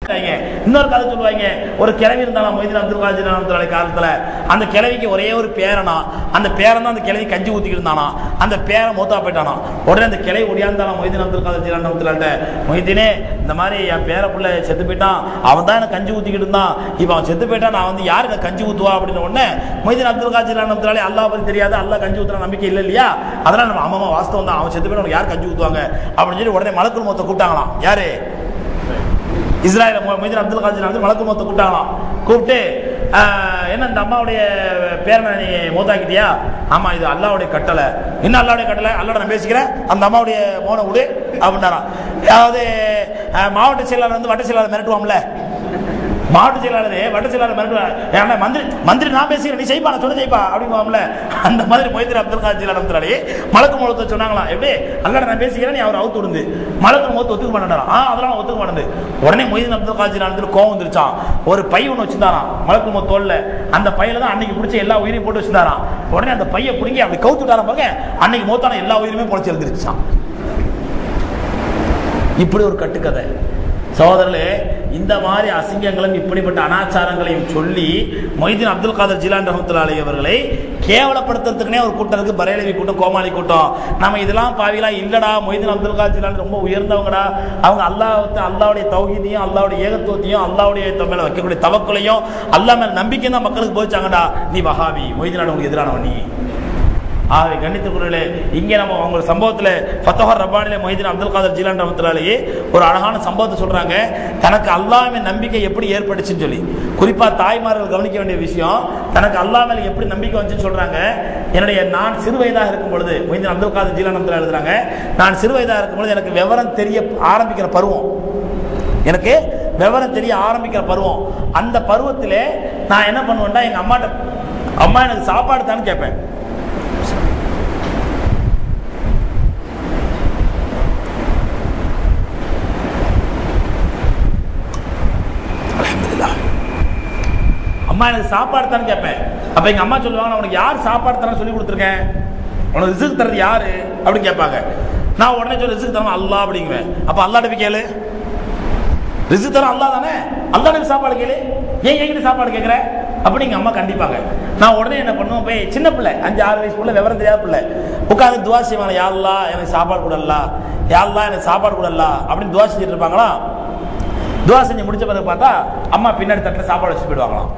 இன்னொரு கதை சொல்லுவாங்க. ஒரு கிழவி இருந்தாலும் மொய்தீன் அப்துல் காதிர் ஜிலானி காலத்துல அந்த கிழவிக்கு ஒரே ஒரு பேரனா, அந்த பேரன் தான் அந்த கிழவி கஞ்சி ஊத்திக்கிட்டு இருந்தானா, அந்த பேரன் மூத்தா போயிட்டானா. உடனே அந்த கிளை ஒடியாந்தாலும் மொய்தீன் அப்துல் காதிர் ஜிலானி மொய்தீனே இந்த மாதிரி என் பேர பிள்ளை செத்து போயிட்டான், அவன் தான் எனக்கு கஞ்சி ஊத்திக்கிட்டு இருந்தான், இப்ப அவன் செத்து போயிட்டான், நான் வந்து யாரு எனக்கு கஞ்சி ஊத்துவா அப்படின்னு உடனே மொய்தீன் அப்துல் காதிர் ஜிலானி அல்லாஹ் பத்தி தெரியாது, அல்லாஹ் கஞ்சி ஊத்துற நம்பிக்கை இல்லை இல்லையா, அதனால நம்ம அம்மா வாஸ்தவம் தான், அவன் செத்து போயிட்டு யார் கஞ்சி ஊத்துவாங்க அப்படின்னு சொல்லி உடனே மலக்குல் மௌத்தை கூப்பிட்டாங்களாம். யாரு? இஸ்ராயல் மொய்தீன் அப்துல் காதிர் ஜிலானி மலக்குல் மௌத்தை கூப்பிட்டாங்களாம். கூப்பிட்டு என்ன இந்த அம்மாவுடைய பேரனை நீ மூத்தாக்கிட்டியா? ஆமா, இது அல்லாவுடைய கட்டளை. என்ன அல்லாவுடைய கட்டளை? அல்லாட நான் பேசிக்கிறேன், அந்த அம்மாவுடைய மோனை விடு அப்படின்னாராம். அதாவது மாவட்ட செயலாளர் வந்து வட்ட செயலாளர் மிரட்டுவாம்ல, மாவட்ட செயலாளர் வட்ட செயலாளர் மிரட்டுவார், மந்திரி நான் பேசிக்கிறேன், நீ செய்ப்பா, நான் சொல்ல செய்ப்பா அப்படிங்குவாம்ல. அந்த மாதிரி மொய்தீன் அப்துல் காதிர் ஜிலானி மலக்கு மௌத்தை சொன்னாங்களாம். எப்படி? அல்லாட நான் பேசிக்கிறேன், நீ அவர் அவுத்து விடுந்து மலக்கு மௌத்து ஒத்துக்க மாட்டேன். அதெல்லாம் ஒத்துக்க மாட்டேன். உடனே மொய்தீன் அப்துல் காதிர் ஜிலானி கோவம் வந்துருச்சான். ஒரு பை ஒன்று வச்சிருந்தாராம் மலக்கு மௌத் தோல்ல, அந்த பையில தான் அன்னைக்கு பிடிச்ச எல்லா உயிரையும் போட்டு வச்சிருந்தாராம். உடனே அந்த பையை பிடிங்கி அப்படி கவுத்து விட்டாராம். பாருங்க, அன்னைக்கு மௌத்தான எல்லா உயிருமே பொழைச்சி எழுதிருச்சான். இப்படி ஒரு கட்டுக்கதை. சகோதரர்களே, இந்த மாதிரி அசிங்கங்களும் இப்படிப்பட்ட அனாச்சாரங்களையும் சொல்லி மொய்தீன் அப்துல் காதிர் ஜிலானி ரஹ்மத்துல்லாஹி அலைஹி அவர்களை கேவலப்படுத்துறதுக்குனே ஒரு கூட்டம் இருக்கு, பரேலவி கூட்டம், கோமாளி கூட்டம். நம்ம இதெல்லாம் பாவிலா இல்லடா, மொய்தீன் அப்துல் காதிர் ஜிலானி ரொம்ப உயர்ந்தவங்கடா, அவங்க அல்லாஹ்வுடைய தௌஹீதையும் அல்லாஹ்வுடைய ஏகத்துவத்தையும் அல்லாஹ்வுடைய மேல வைக்கக்கூடிய தவக்குலையும் அல்லாஹ் மேல நம்பிக்கை தான் மக்களுக்கு போதிச்சாங்கடா. நீ வஹாபி, மொய்தீன் உங்களுக்கு எதிரானவன் நீ. ஆகவே கண்ணியத்துக்குரியவர்களே, இங்கே நம்ம அவங்க சம்பவத்தில் ஃபத்ஹுர் ரப்பானில மொய்தீன் அப்துல் காதிர் ஜிலானி ரஹ்மத்துல்லாஹி ஒரு அழகான சம்பவத்தை சொல்றாங்க. தனக்கு அல்லாஹ்வின் நம்பிக்கை எப்படி ஏற்பட்டுச்சுன்னு சொல்லி, குறிப்பா தாய்மார்கள் கவனிக்க வேண்டிய விஷயம், தனக்கு அல்லாஹ் மேல எப்படி நம்பிக்கை வந்துச்சுன்னு சொல்றாங்க. நான் சிறு வயதாக இருக்கும் பொழுது, மொய்தீன் அப்துல் காதிர் ஜிலானி ரஹ்மத்துல்லாஹி எழுதுறாங்க, நான் சிறு வயதாக இருக்கும் பொழுது எனக்கு விவரம் தெரிய ஆரம்பிக்கிற பருவம், எனக்கு விவரம் தெரிய ஆரம்பிக்கிற பருவம், அந்த பருவத்திலே நான் என்ன பண்ணுவேன்டா, எங்க அம்மாட்ட அம்மா எனக்கு சாப்பாடு தான்னு கேட்பேன். அம்மா எனக்கு சாப்பாடு தானே கேட்பேன். அப்ப எங்க அம்மா சொல்லுவாங்க, உனக்கு யார் சாப்பாடு தானே சொல்லி கொடுத்துருக்கேன், உனக்கு ரிஸ்க் தரது யாரு அப்படின்னு கேட்பாங்க. நான் உடனே சொல்லி ரிஸ்க் தரணும் அல்லாஹ் அப்படிங்குவேன். அப்ப அல்லாஹ்ட்ட போய் கேளு, ரிஸ்க் தர அல்லாஹ் தானே, அல்லாஹ்ட்ட சாப்பாடு கேளு, ஏன் என்கிட்ட சாப்பாடு கேட்குற அப்படின்னு எங்க அம்மா கண்டிப்பாங்க. நான் உடனே என்ன பண்ணுவேன், போய் சின்ன பிள்ளை 5-6 வயசு பிள்ளை, விவரம் தெரியாத பிள்ளை, உட்காந்து துவா செய்வாங்க, யா அல்லாஹ் எனக்கு சாப்பாடு கூடலா, யா அல்லாஹ் எனக்கு சாப்பாடு கூடலா அப்படின்னு துவா செஞ்சுட்டு இருப்பாங்களா. துவா செஞ்சு முடிச்ச பிறகு பார்த்தா அம்மா பின்னாடி தட்டில் சாப்பாடு வச்சுட்டு போயிடுவாங்களாம்.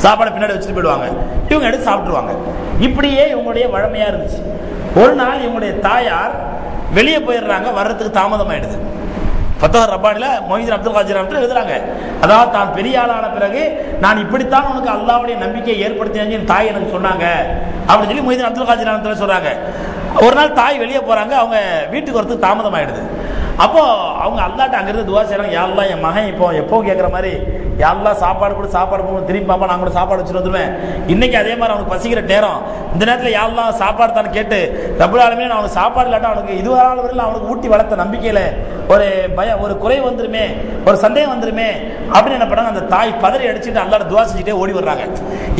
சாப்பாடு பின்னாடி வச்சுட்டு போயிடுவாங்க, இவங்க எடுத்து சாப்பிட்டுருவாங்க. இப்படியே இவங்களுடைய வழமையா இருந்துச்சு. ஒரு நாள் இவங்களுடைய தாயார் வெளியே போயிடுறாங்க, வர்றதுக்கு தாமதம் ஆயிடுது. ஃபத்ஹுர் ரப்பானில மொய்தீன் அப்துல் காதிர் ஜிலானி எழுதுறாங்க, அதாவது தான் பெரிய ஆளான பிறகு நான் இப்படித்தான் உனக்கு அல்லாஹ்வுடைய நம்பிக்கையை ஏற்படுத்தினேன்னு தாய் எனக்கு சொன்னாங்க அப்படின்னு சொல்லி மொய்தீன் அப்துல் காதிர் ஜிலானி சொல்றாங்க. ஒரு நாள் தாய் வெளியே போறாங்க, அவங்க வீட்டுக்கு வரதுக்கு தாமதம் ஆயிடுது. அப்போ அவங்க அல்லாஹ்ட்ட அங்கிருந்து துவா செய்றாங்க, யா அல்லாஹ் என் மகன் இப்போ எப்போ கேட்குற மாதிரி, யா அல்லாஹ் சாப்பாடு கூட சாப்பாடு போகும், திரும்பி பாப்பா நான் கூட சாப்பாடு வச்சுட்டு வந்துடுவேன், இன்னைக்கு அதே மாதிரி அவனுக்கு பசிக்கிற நேரம், இந்த நேரத்தில் யா அல்லாஹ் சாப்பாடு தான் கேட்டு ரப்பல் ஆலமீன் நான் அவனுக்கு சாப்பாடு இல்லாட்டா அவனுக்கு இதுவரை வரையில் அவனுக்கு ஊட்டி வளர்த்த நம்பிக்கையில ஒரு பயம், ஒரு குறை வந்துருமே, ஒரு சந்தேகம் வந்துருமே அப்படின்னு என்ன பண்ணாங்க, அந்த தாய் பதறி அடிச்சுட்டு அல்லாஹ்ட்ட துவா செஞ்சுட்டே ஓடி வர்றாங்க.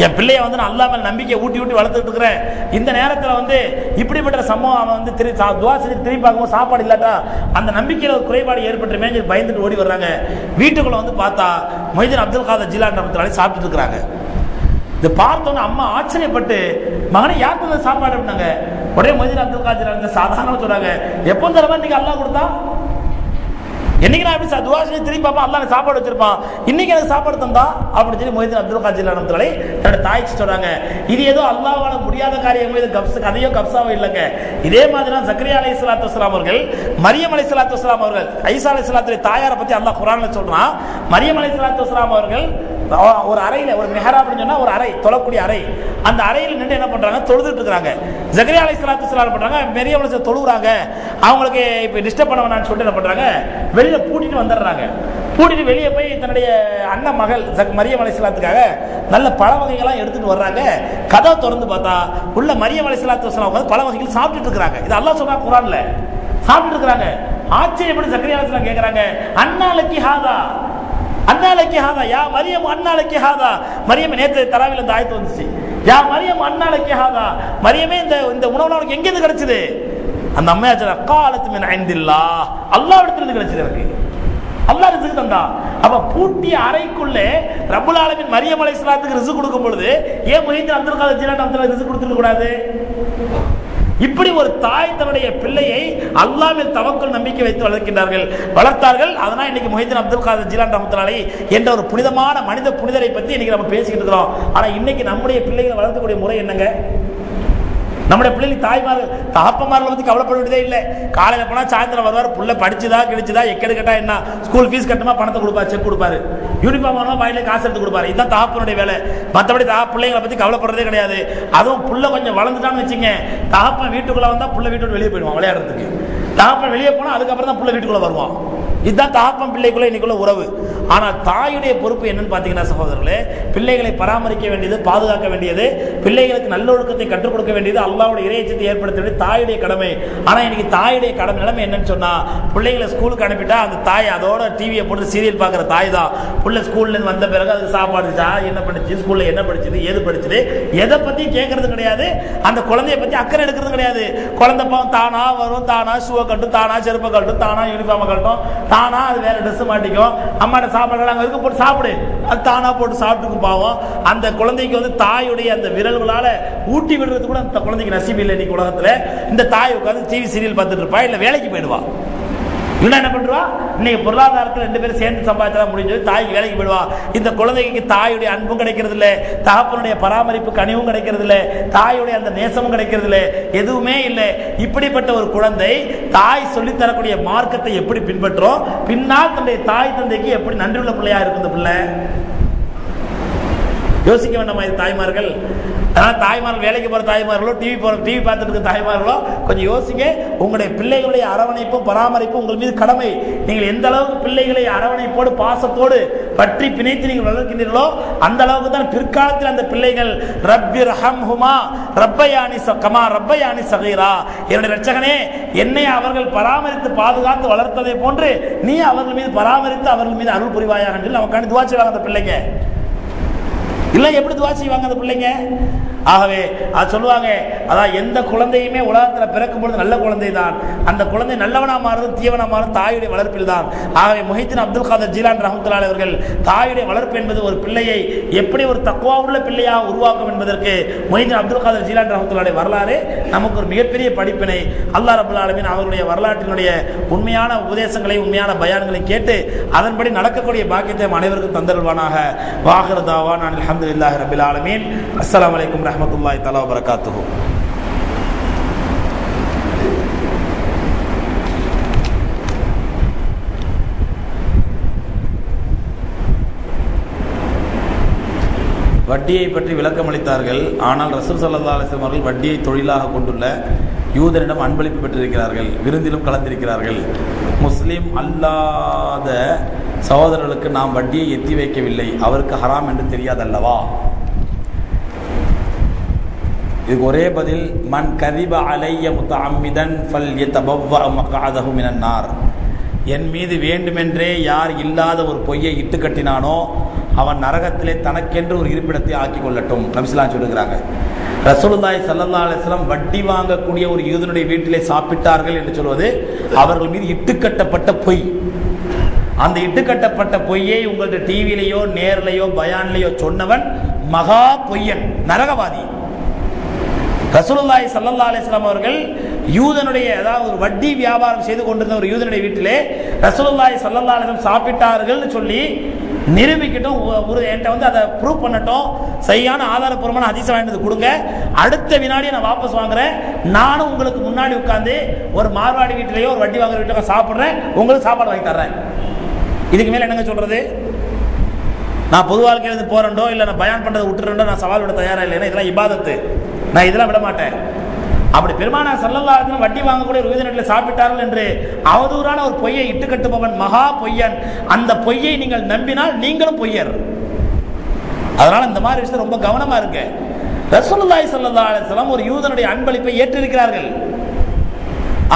என் பிள்ளைய வந்து நான் அல்லாஹ் மேல நம்பிக்கையை ஊட்டி ஊட்டி வளர்த்துட்டு இருக்கிறேன், இந்த நேரத்தில் வந்து இப்படிப்பட்ட சம்பவம் அவன் வந்து துவா செஞ்சு திரும்பி பார்க்கும்போது சாப்பாடு இல்லாட்டா அந்த நம்பிக்கையில் ஒரு குறைபாடு ஏற்பட்டுமே பயந்துட்டு ஓடி வர்றாங்க. வீட்டுக்குள்ள வந்து பார்த்தா மொய்தீன் அப்துல் காதிர் ஜிலானி ரஹ்மத்துல்லாஹி சாப்பிட்டு இருக்கிறாங்க. இதை பார்த்தோன்னு அம்மா ஆச்சரியப்பட்டு, மகனை யாருக்கு சாப்பாடு அப்படின்னாங்க. உடனே மொய்தீன் அப்துல் காதிர் ஜிலானி சாதாரணமா சொல்றாங்க, எப்போ தரமா இன்னைக்கு அல்லாஹ் கொடுத்தா, என்னைக்கு நான் எப்படி துவா செஞ்சு திரும்பி பாப்பா அல்லாஹ் சாப்பாடு வச்சிருப்பான், இன்னைக்கு எனக்கு சாப்பாடு தந்தா அப்படின்னு சொல்லி மொய்தீன் அப்துல் காதிர் ஜிலானி ரஹ்மத்துல்லாஹி தன்னோட தாய்ச்சி சொல்றாங்க. இது ஏதோ அல்லாஹ்வால முடியாத காரியமோ, இது கதையோ கப்சாவோ இல்லைங்க. இதே மாதிரி தான் ஜக்கரியா அலைஹிஸ்ஸலாத்து வஸ்ஸலாம் அவர்கள், மரியம் அலைஹிஸ்ஸலாத்து வஸ்ஸலாம் அவர்கள், ஈசா அலைஹிஸ்ஸலாத்துடைய தாயாரை பத்தி அல்லாஹ் குர்ஆன்ல சொல்றான். மரியம் அலைஹிஸ்ஸலாத்து வஸ்ஸலாம் அவர்கள் ஒரு அறையில, ஒரு மிஹராப்னு சொன்னா ஒரு அறை, தொழக்கூடிய அறை, அந்த அறையில் நின்று என்ன பண்றாங்க, தொழுதுட்டு இருக்காங்க. ஜக்கரியா அலைஹிஸ்ஸலாத்து வஸ்ஸலாம் பண்றாங்க, மரியம் அலைஹிஸ்ஸலாம் தொழுறாங்க, அவங்களுக்கு இப்ப டிஸ்டர்ப் பண்ண வேணாம்னு சொல்லிட்டு என்ன பண்றாங்க, வெளியில பூட்டிட்டு வந்துடுறாங்க. பூட்டிட்டு வெளியே போய் தன்னுடைய அண்ணன் மகள் மரியம் அலைஹிஸ்ஸலாத்துக்காக நல்ல பழ வகைகள்லாம் எடுத்துட்டு வர்றாங்க. கதவை திறந்து பார்த்தா உள்ள மரியம் அலைஹிஸ்ஸலாத்து வஸ்ஸலாம் உட்கார்ந்து பழ வகைகள் சாப்பிட்டுட்டு இருக்காங்க. இது அல்லாஹ் சொல்றான் குர்ஆன்ல, சாப்பிட்டுட்டு இருக்காங்க. ஆச்சரியப்பட்டு ஜக்கரியா அலைஹிஸ்ஸலாம் கேக்குறாங்க, அன்னாலக்கி ஹாதா, அன்னாலக்கி ஹாதா, யா மரியம் அன்னாலக்கி ஹாதா. மரியம் நேற்று தராவில இந்த ஆயத்து வந்துச்சு, யா மரியம் அன்னாலக்கி ஹாதா, மரியமே இந்த உணவு உனக்கு எங்க இருந்து கிடைச்சது? அந்த அம்மையா சொல்ற, காலத்து மின் இந்தில்லாஹ், அல்லாஹ்விடத்துல இருந்து கிடைச்சது எனக்கு. அல்லாஹ் ரிஸ்க் தந்தா. அப்ப பூட்டிய அறைக்குள்ளே ரப்புல் ஆலமீன் மரியம் அலைஹிஸ்ஸலாத்துக்கு ரிஸ்க் கொடுக்கும் பொழுது ஏன் முஹிதீன் அப்துல் காதர் ஜீலானி ரஹ்மத்துல்லாஹி ரிஸ்க் கொடுத்திருக்க கூடாது? இப்படி ஒரு தாய் தன்னுடைய பிள்ளையை அல்லாஹ் மேல் தவக்குல் நம்பிக்கை வைத்து வளர்த்தார்கள். அதனால இன்னைக்கு முஹிதீன் அப்துல் காதர் ஜீலானி ரஹ்மத்துல்லாஹி என்ற ஒரு புனிதமான புனிதரை பத்தி இன்னைக்கு நம்ம பேசிக்கிட்டு இருக்கிறோம். ஆனா இன்னைக்கு நம்முடைய பிள்ளைகளை வளர்க்கக்கூடிய முறை என்னங்க? நம்முடைய பிள்ளைகள் தாய்மார்கள் தகப்பமார்களை பத்தி கவலைப்பட வேண்டியதே இல்லை. காலையில போனா சாயந்தரம் வருவார், புள்ள படிச்சுதா கிழிச்சுதா எக்கெடு கேட்டா என்ன, ஸ்கூல் ஃபீஸ் கட்டுமா பணத்தை கொடுப்பாரு, செக் கொடுப்பாரு, யூனிஃபார்ம் ஆனவா வாயில காசு எடுத்து கொடுப்பாரு. இதுதான் தகப்பனுடைய வேலை. மற்றபடி பிள்ளைங்களை பத்தி கவலைப்படுறதே கிடையாது. அதுவும் புள்ள கொஞ்சம் வளர்ந்துட்டான்னு வச்சுங்க, தகப்பன் வீட்டுக்குள்ள வந்தா புள்ள வீட்டு வெளியே போயிடுவான் விளையாடுறதுக்கு. தகப்பன் வெளியே போனா அதுக்கப்புறம் தான் புள்ள வீட்டுக்குள்ள வருவான். இதுதான் தகப்பன் பிள்ளைக்குள்ள இன்னைக்குள்ள உறவு. ஆனால் தாயுடைய பொறுப்பு என்னன்னு பாத்தீங்கன்னா சகோதரர்களே, பிள்ளைகளை பராமரிக்க வேண்டியது, பாதுகாக்க வேண்டியது, பிள்ளைகளுக்கு நல்லொழுக்கத்தை கற்றுக் கொடுக்க வேண்டியது, அல்லாஹ்வுடைய இறையச்சத்தை ஏற்படுத்த வேண்டியது தாயுடைய கடமை. ஆனா இன்னைக்கு தாயுடைய கடமை நிலைமை என்னன்னு சொன்னா, பிள்ளைகளை ஸ்கூலுக்கு அனுப்பிட்டா அந்த தாய் அதோட டிவியை போட்டு சீரியல் பார்க்குற தாய் தான். பிள்ளை ஸ்கூல்ல இருந்து வந்த பிறகு அதுக்கு சாப்பாடுச்சா, என்ன படிச்சு, ஸ்கூல்ல என்ன படிச்சது, ஏது படிச்சது, எதை பத்தி கேட்கறது கிடையாது. அந்த குழந்தைய பத்தி அக்கறை எடுக்கிறது கிடையாது. குழந்தை பாவம் தானா வரும், தானா ஷூவை கட்டும், தானா செருப்பை கட்டும், தானா யூனிஃபார்மை கட்டும், தானா அது வேற ட்ரெஸ் மாட்டிக்கும், அம்மாட்ட சாப்பாடு அங்க இருக்கு போட்டு சாப்பிடு, அது தானா போட்டு சாப்பிட்டுக்கும். பாவம் அந்த குழந்தைக்கு வந்து தாயுடைய அந்த விரல்களால ஊட்டி விடுறது கூட அந்த குழந்தைக்கு நசீபு இல்லை. இன்னைக்கு உலகத்துல இந்த தாய் உட்காந்து டிவி சீரியல் பார்த்துட்டு இருப்பா, இல்ல வேலைக்கு போயிடுவா. இல்ல என்ன பண்றா, இன்னைக்கு பொருளாதாரத்தில் 2 பேரும் சேர்ந்து சம்பாதிச்சா முடிஞ்சது, தாய்க்கு வேலைக்கு போயிடுவா. இந்த குழந்தைக்கு தாயுடைய அன்பும் கிடைக்கிறது இல்லை, தகப்பனுடைய பராமரிப்பு கனிவும் கிடைக்கிறது இல்லை, தாயுடைய அந்த நேசமும் கிடைக்கிறது இல்லை, எதுவுமே இல்லை. இப்படிப்பட்ட ஒரு குழந்தை தாய் சொல்லித் தரக்கூடிய மார்க்கத்தை எப்படி பின்பற்றோம், பின்னால் தன்னுடைய தாய் தந்தைக்கு எப்படி நன்றியுள்ள பிள்ளையா இருக்கும் இந்த பிள்ளை? யோசிக்க வேண்டாமா இது தாய்மார்கள்? அதனால தாய்மார்கள், வேலைக்கு போற தாய்மார்களோ, டிவி பார்த்துட்டு இருக்க தாய்மார்களோ, கொஞ்சம் யோசிங்க. உங்களுடைய பிள்ளைகளுடைய அரவணைப்பும் பராமரிப்பும் உங்கள் மீது கடமை. நீங்கள் எந்த அளவுக்கு பிள்ளைகளை அரவணைப்போடு பாசத்தோடு பற்றி பிணைத்து நீங்கள் வளர்க்கின்றீர்களோ அந்த அளவுக்கு தான் பிற்காலத்தில் அந்த பிள்ளைகள் ரப்பிர் ஹம்ஹுமா ரப்பயானி கமா ரப்பயானி சகீரா, என்னுடைய இரட்சகனே என்னை அவர்கள் பராமரித்து பாதுகாத்து வளர்த்ததை போன்று நீ அவர்கள் மீது பராமரித்து அவர்கள் மீது அருள் புரிவாயாக என்று நமக்காண்டி துவா செய்வாங்க அந்த பிள்ளைங்க. இல்லை எப்படி துவா செய்வாங்க அந்த பிள்ளைங்க? ஆகவே அது சொல்லுவாங்க, அதான் எந்த குழந்தையுமே உலகத்தில் பிறக்கும் பொழுது நல்ல குழந்தை தான், அந்த குழந்தை நல்லவனா மாறுது தீவனா மாறும் தாயுடைய வளர்ப்பில் தான். ஆகவே முஹிதீன் அப்துல் காதர் ஜீலானி ரஹ்மத்துல்லாஹி அவர்கள் தாயுடைய வளர்ப்பு என்பது ஒரு பிள்ளையை எப்படி ஒரு தக்வா உள்ள பிள்ளையாக உருவாக்கும் என்பதற்கு முஹிதீன் அப்துல் காதர் ஜீலானி ரஹ்மத்துல்லாஹி வரலாறு நமக்கு ஒரு மிகப்பெரிய படிப்பினை. அல்லாஹ் ரப்பல் ஆலமீன் அவருடைய வரலாற்றினுடைய உண்மையான உபதேசங்களை, உண்மையான பயான்களை கேட்டு அதன்படி நடக்கக்கூடிய பாக்கியத்தை அனைவருக்கும் தந்தருள்வானாக. வாஹிரு தாவானா அல்ஹம்துலில்லாஹி ரப்பில் ஆலமீன். அஸ்ஸலாமு அலைக்கும் ரஹ்மத்துல்லாஹி தஆலா வ பரகாத்துஹு. வட்டியை பற்றி விளக்கம் அளித்தார்கள். ஆனால் ரசூல் ஸல்லல்லாஹு அலைஹி வஸல்லம் அவர்கள் வட்டியை தொழிலாக கொண்டுள்ள யூதனிடம் அன்பளிப்பு பெற்றிருக்கிறார்கள், விருந்திலும் கலந்திருக்கிறார்கள். முஸ்லிம் அல்லாத சகோதரர்களுக்கு நாம் வட்டியை எத்தி வைக்கவில்லை, அவருக்கு ஹராம் என்று தெரியாதல்லவா? இதுக்கு ஒரே பதில், மன் கதிப அலைய முத்தஅம்மிதன் ஃபல்யதபவ்வஅ மக்அதஹு மினன் நார். என் மீது வேண்டுமென்றே யார் இல்லாத ஒரு பொய்யை இட்டு கட்டினானோ அவன் நரகத்திலே தனக்கென்று ஒரு இருப்பிடத்தை ஆக்கி கொள்ளட்டும். நபிஸ்லாம் சொல்லுகிறாங்க. ரசூலுல்லாஹி ஸல்லல்லாஹு அலைஹி வஸல்லம் வட்டி வாங்கக்கூடிய ஒரு யூதனுடைய வீட்டிலே சாப்பிட்டார்கள் என்று சொல்வது அவர்கள் மீது இட்டுக்கட்டப்பட்ட பொய். அந்த இட்டுக்கட்டப்பட்ட பொய்யை உங்கள்ட்ட டிவிலையோ நேர்லையோ பயான்லையோ சொன்னவன் மகா பொய்யன், நரகவாதி. ரசூலுல்லாஹி ஸல்லல்லாஹு அலைஹி வஸல்லம் அவர்கள் யூதனுடைய, அதாவது ஒரு வட்டி வியாபாரம் செய்து கொண்டிருந்த ஒரு யூதனுடைய வீட்டிலே ரசூலுல்லாஹி ஸல்லல்லாஹு அலைஹி வஸல்லம் சாப்பிட்டார்கள் சொல்லி நிரூபிக்கட்டும், ஒரு என்கிட்ட வந்து அதை ப்ரூவ் பண்ணட்டும், சரியான ஆதாரப்பூர்வமான ஹதீஸ் வாங்கிட்டு கொடுங்க, அடுத்த வினாடியை நான் வாபஸ் வாங்குறேன், நானும் உங்களுக்கு முன்னாடி உட்கார்ந்து ஒரு மார்வாடி வீட்டிலேயோ ஒரு வட்டி வாங்குற வீட்டிலோ சாப்பிட்றேன், உங்களுக்கு சாப்பாடு வாங்கி தர்றேன். இதுக்கு மேல என்னங்க சொல்றது? நான் பொது வாழ்க்கையிலிருந்து போறேன்டோ இல்லை நான் பயான் பண்றதை விட்டுறேன்டோ நான் சவால் விட தயாரா இல்லை. இதெல்லாம் இபாதத்து, நான் இதெல்லாம் விட மாட்டேன். அப்படி பெருமானார் ஸல்லல்லாஹு அலைஹி வஸல்லம் வட்டி வாங்கக்கூடிய ஒரு யூதனிடத்தில் சாப்பிட்டார்கள் என்று அவதூறான ஒரு பொய்யை இட்டுக்கட்டுபவன் மகா பொய்யன். அந்த பொய்யை நீங்கள் நம்பினால் நீங்களும் பொய்யர். அதனால இந்த மாதிரி விஷயம் ரொம்ப கவனமா இருக்கு. ரசூலுல்லாஹி ஸல்லல்லாஹு அலைஹி வஸல்லம் ஒரு யூதனுடைய அன்பளிப்பை ஏற்றிருக்கிறார்கள்.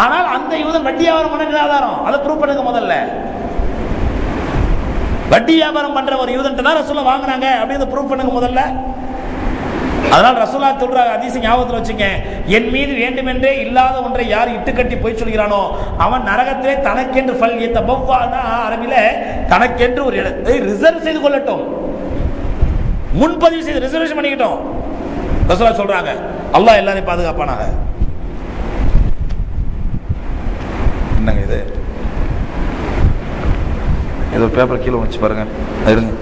ஆனால் அந்த யூதன் வட்டி வியாபாரம் பண்ண ஆதாரம் அதை ப்ரூவ் பண்ணுங்க. முதல்ல வட்டி வியாபாரம் பண்ற ஒரு யூதன் தான் ரசூலுல்லாஹ் வாங்குறாங்க அப்படின்னு ப்ரூவ் பண்ணுங்க முதல்ல. அதனால் ரசூலுல்லாஹ் சொல்ற ஹதீஸ் ஞாபகத்தில் வச்சுங்க, என் மீது வேண்டுமென்றே இல்லாத ஒன்றை யார் இட்டுக்கட்டி போய் சொல்கிறானோ அவன் நரகத்திலே தனக்கென்று ஃபல் யதபவ்வானா, அரபில தனக்கென்று ஒரு இடத்தை ரிசர்வ் செய்து கொள்ளட்டும், முன்பதிவு செய்து ரிசர்வேஷன் பண்ணிக்கிட்டோம். ரசூலுல்லாஹ் சொல்றாங்க. அல்லாஹ் எல்லாரையும் பாதுகாப்பானாக. என்னங்க இது? ஏதோ பேப்பர் கீழே வச்சு பாருங்க, இருங்க.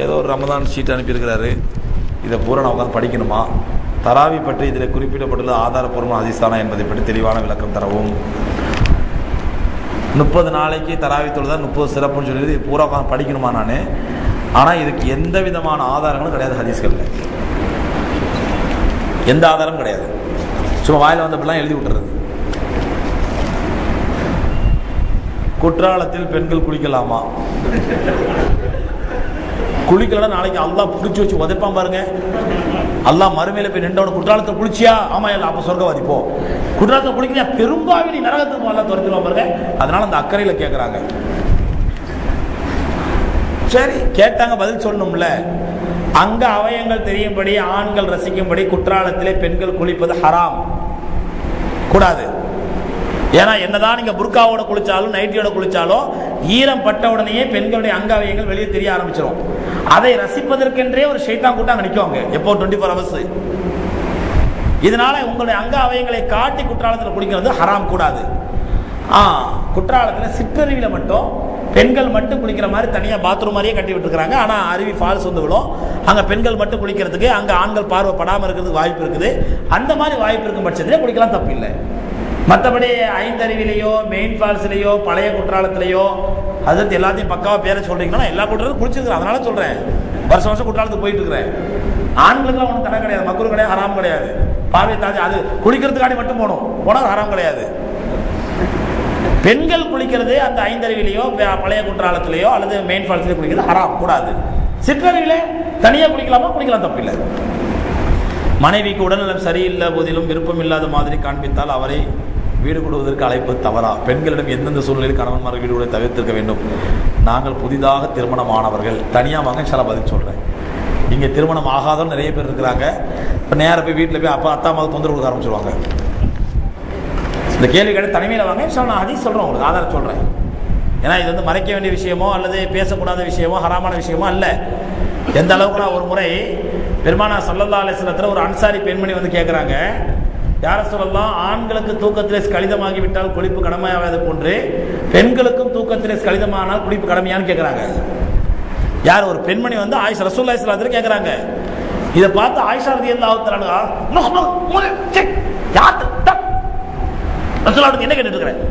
ஏதோ ஒரு ரமதான் ஷீட் அனுப்பியிருக்கிறாரு. இதை பூரா நான் உட்காந்து படிக்கணுமா? தராவி பற்றி இதில் குறிப்பிடப்பட்டுள்ள ஆதாரப்பூர்வமான ஹதீஸானா என்பதை பற்றி தெளிவான விளக்கம் தரவும். 30 நாளைக்கு தராவி தொழுதா 30 சிறப்புன்னு சொல்லி இது பூரா உட்காந்து படிக்கணுமா நான்? ஆனால் இதுக்கு எந்த விதமான ஆதாரங்களும் கிடையாது. ஹதீஸ்களில் எந்த ஆதாரமும் கிடையாது. சும்மா வாயில் வந்தப்பெல்லாம் எழுதி விட்டுறது. குற்றாலத்தில் பெண்கள் குளிக்கலாமா? குளிக்கலாம். நாளைக்கு அல்லாஹ் பிடிச்சி வச்சு உதைப்பான் பாருங்க. அல்லாஹ் மறுமையில போய் நின்றவன குற்றாலத்தை குளிச்சியா? ஆமா, இல்ல அப்ப சொர்க்கவாதி போ. குற்றாலத்தை குளிக்கிறியா? பெரும்பாவி நீ நரகத்துக்கு அல்லாஹ் துரத்திடுவான் பாருங்க. அதனால அந்த அக்கறையில கேட்கறாங்க. சரி, கேட்டாங்க, பதில் சொல்லணும்ல. அங்க அவயங்கள் தெரியும்படி ஆண்கள் ரசிக்கும்படி குற்றாலத்திலே பெண்கள் குளிப்பது ஹராம், கூடாது. ஏன்னா என்னதான் நீங்க புர்காவோட குளிச்சாலும் நைட்டியோட குளிச்சாலும் ஈரம் பட்ட உடனேயே பெண்களுடைய அங்கவயங்கள் வெளியே தெரிய ஆரம்பிச்சிடும். அதை ரசிப்பதற்கென்றே ஒரு ஷைத்தான் கூட்டம் அங்க நிற்குவாங்க எப்போ 24 hours. இதனால உங்களுடைய அங்க அவயங்களை காட்டி குற்றாலத்தில் குளிக்கிறது ஹராம், கூடாது. குற்றாலத்தில் சிற்றருவியில மட்டும் பெண்கள் மட்டும் குளிக்கிற மாதிரி தனியாக பாத்ரூம் மாதிரியே கட்டி விட்டுருக்காங்க. ஆனால் அருவி ஃபால்ஸ் வந்து விடும். அங்கே பெண்கள் மட்டும் குளிக்கிறதுக்கு, அங்கே ஆண்கள் பார்வைப்படாமல் இருக்கிறதுக்கு வாய்ப்பு இருக்குது. அந்த மாதிரி வாய்ப்பு இருக்கும் பட்சத்திலே குளிக்கலாம், தப்பு இல்லை. மற்றபடி ஐந்தருவிலையோ மெயின் ஃபால்ஸ்லையோ பழைய குற்றாலத்திலையோ அதற்கு எல்லாத்தையும் பக்காவாக பேரை சொல்றீங்கன்னா எல்லா குற்றாலத்தும் குளிச்சிருக்கிறேன். அதனால சொல்கிறேன், வருஷம் வருஷம் குற்றாலத்துக்கு போயிட்டு இருக்கிறேன். ஆண்களுக்குலாம் ஒன்றும் தடை கிடையாது, மக்களும் கிடையாது, ஹராம் கிடையாது. பார்வை தாஜி அது குளிக்கிறதுக்காண்டி மட்டும் போனால் ஹராம் கிடையாது. பெண்கள் குளிக்கிறது அந்த ஐந்தருவிலையோ பழைய குற்றாலத்திலேயோ அல்லது மெயின் ஃபால்ஸ்லையோ குளிக்கிறது ஹராம், கூடாது. சிற்றருவிலே தனியாக குளிக்கலாமா? குளிக்கலாம், தப்பு இல்லை. மனைவிக்கு உடல்நலம் சரியில்லை போதிலும் விருப்பம் இல்லாத மாதிரி காண்பித்தால் அவரை வீடு கொடுவதற்கு அழைப்பது தவறா? பெண்களிடம் எந்தெந்த சூழ்நிலையில் கணவன்மார்கள் வீடு கூட தவிர்த்திருக்க வேண்டும்? நாங்கள் புதிதாக திருமணமானவர்கள். தனியாக வாங்க, சில பதில் சொல்கிறேன். இங்கே திருமணம் ஆகாதவங்க நிறைய பேர் இருக்கிறாங்க. இப்போ நேராக போய் வீட்டில் போய் அப்பா அத்தா அம்மாவுக்கு தொந்தரவு கொடுக்க ஆரம்பிச்சிருவாங்க. இந்த கேள்வி கேட்டு தனிமையில் வாங்க, நான் ஹதீஸ் சொல்கிறேன், உங்களுக்கு ஆதாரம் சொல்கிறேன். ஏன்னா இது வந்து மறைக்க வேண்டிய விஷயமோ அல்லது பேசக்கூடாத விஷயமோ ஹராமான விஷயமோ அல்ல. எந்த அளவுக்கு நான் ஒரு முறை பெருமானா ஸல்லல்லாஹு அலைஹி வஸல்லம் ஒரு அன்சாரி பெண்மணி வந்து கேட்குறாங்க, யார சொல்லலாம், ஆண்களுக்கு தூக்கத்திலே கலிதமாகி விட்டால் குளிப்பு கடமையாவது போன்று பெண்களுக்கும் தூக்கத்திலே கலிதமானால் குளிப்பு கடமையான்னு கேட்குறாங்க. யார்? ஒரு பெண்மணி வந்து ஆயிஷா ரசூலுல்லாஹி ஸல்லல்லாஹு அலைஹி வஸல்லம் கேட்குறாங்க. இதை பார்த்து ஆயிஷா ரலியல்லாஹு தஆலா ரசூலுல்லாஹி என்ன கேட்டுட்டு இருக்கிறேன்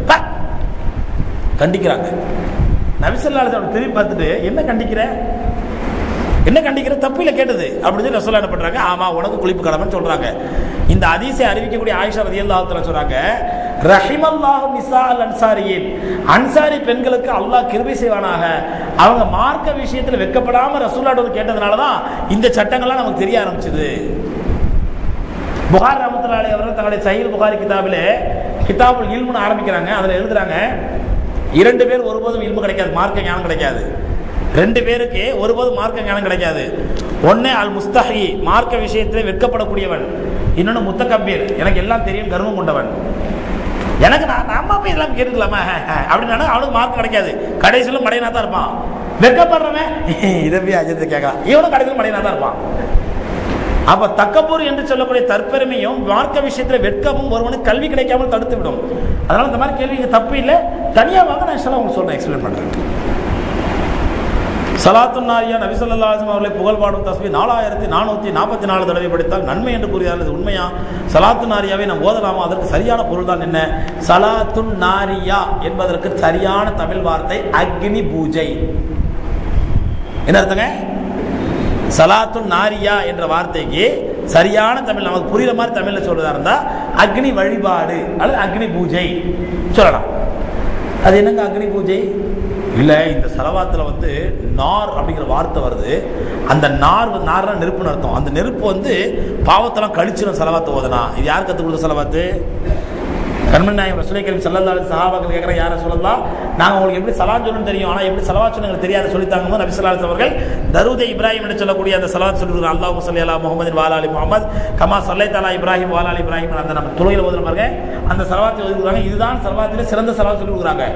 கண்டிக்கிறாங்க. நபி ஸல்லல்லாஹு அலைஹி வஸல்லம் திரும்பி பார்த்துட்டு என்ன கண்டிக்கிற தப்பு இல்லை கேட்டது அப்படின்னு சொல்லி ரசூலுல்லாஹி என்ன பண்றாங்க, ஆமா உனக்கு குளிப்பு கடமைன்னு சொல்றாங்க. இந்த ஹதீஸை அறிவிக்கக்கூடிய ஆயிஷா ரலியல்லாஹு தஆலா சொல்றாங்க, ரஹிமல்லாஹு நிஸாஅல் அன்சாரியின், அன்சாரி பெண்களுக்கு அல்லாஹ் கிருபை செய்வானாக, அவங்க மார்க்க விஷயத்தில் வெட்கப்படாம ரசூலுல்லாஹி கேட்டதுனால தான் இந்த சட்டங்கள்லாம் நமக்கு தெரிய ஆரம்பிச்சது. புகாரி ரஹ்மத்துல்லாஹி அலைஹி அவர்கள் தங்களுடைய சஹீஹ் புகாரி கிதாபிலே கிதாபுல் இல்ம்னு ஆரம்பிக்கிறாங்க. அதில் எழுதுறாங்க, 2 பேர் ஒருபோதும் இல்மு கிடைக்காது, மார்க்க ஞானம் கிடைக்காது. 2 பேருக்கு ஒருபோதும் மார்க்க ஞானம் கிடைக்காது. ஒன்னே அல் முஸ்தஹி, மார்க்க விஷயத்திலே வெட்கப்படக்கூடியவன். இன்னொன்று முத்தகப்பீர், எனக்கு எல்லாம் தெரியும் கர்வம் கொண்டவன். எனக்கு நம்ம போய் எல்லாம் கேட்டுக்கலாமா அப்படின்னு அவனுக்கு மார்க் கிடைக்காது. கடைசியிலும் மடையனா தான் இருப்பான். வெட்கப்படுறவன் இதை போய் அஜித்தை கேட்கலாம், இவனும் கடைசியிலும் மடையனா தான் இருப்பான். அப்ப தக்கப்பூர் என்று சொல்லக்கூடிய தற்பெருமையும் மார்க்க விஷயத்தில் வெட்கமும் ஒருவனுக்கு கல்வி கிடைக்காமல் தடுத்து விடும். அதனால இந்த மாதிரி கேள்வி தப்பு இல்லை. தனியாக வாங்க, நான் உங்களுக்கு சொல்றேன், எக்ஸ்பிளைன் பண்றேன். சலாத்துன் நாரியா நபி ஸல்லல்லாஹு அலைஹி வஸல்லம் அவர்களை புகழ் பாடும் தஸ்பீஹ் 4444 தடவை படித்தால் நன்மை என்று கூறினார்கள். இது உண்மையா? சலாத்துன் நாரியாவை நாம் ஓதலாமா? அதற்கு சரியான பொருள் தான் என்ன? சலாத்துன் நாரியா என்பதற்கு சரியான தமிழ் வார்த்தை அக்னி பூஜை. என்ன அர்த்தங்க? சலாத்துன் நாரியா என்ற வார்த்தைக்கு சரியான தமிழ் நமக்கு புரியுற மாதிரி தமிழ்ல சொல்றதா இருந்தா அக்னி வழிபாடு அல்லது அக்னி பூஜை சொல்லலாம். அது என்னங்க அக்னி பூஜை? இல்லை, இந்த செலவாத்தில் வந்து நார் அப்படிங்கிற வார்த்தை வருது. அந்த நார்னா நெருப்புன்னு அர்த்தம். அந்த நெருப்பு வந்து பாவத்தெல்லாம் கழிச்சிடும் செலவாத்து ஓதனா. இது யார் கற்றுக் கொடுத்த செலவாத்து? கண்மணி நாயகம் ரசூலுல்லாஹி கரீம் ஸல்லல்லாஹு அலைஹி சஹாபாக்கள் கேட்குற யார சொல்லலாம், நாங்கள் உங்களுக்கு எப்படி சலாத் சொல்லணும்னு தெரியும், ஆனால் எப்படி சலவாத் சொல்லுங்க தெரியாது சொல்லித்தாங்க போது நபி ஸல்லல்லாஹு அலைஹி அவர்கள் தரூதே இப்ராஹிம் என்று சொல்லக்கூடிய அந்த சலாத் சொல்லுகிறார். அல்லாஹும்ம ஸல்லி அலா முஹம்மதின் வ அலா ஆலி முஹம்மத் கமா ஸல்லைத அலா இப்ராஹிம் வ அலா ஆலி இப்ராஹிம். அந்த நம்ம தொழுகையில் ஓதுற பாருங்க அந்த சலவாத்தை ஓதுறாங்க. இதுதான் சலவாத்திலே சிறந்த சலவாத் சொல்லி கொடுக்குறாங்க.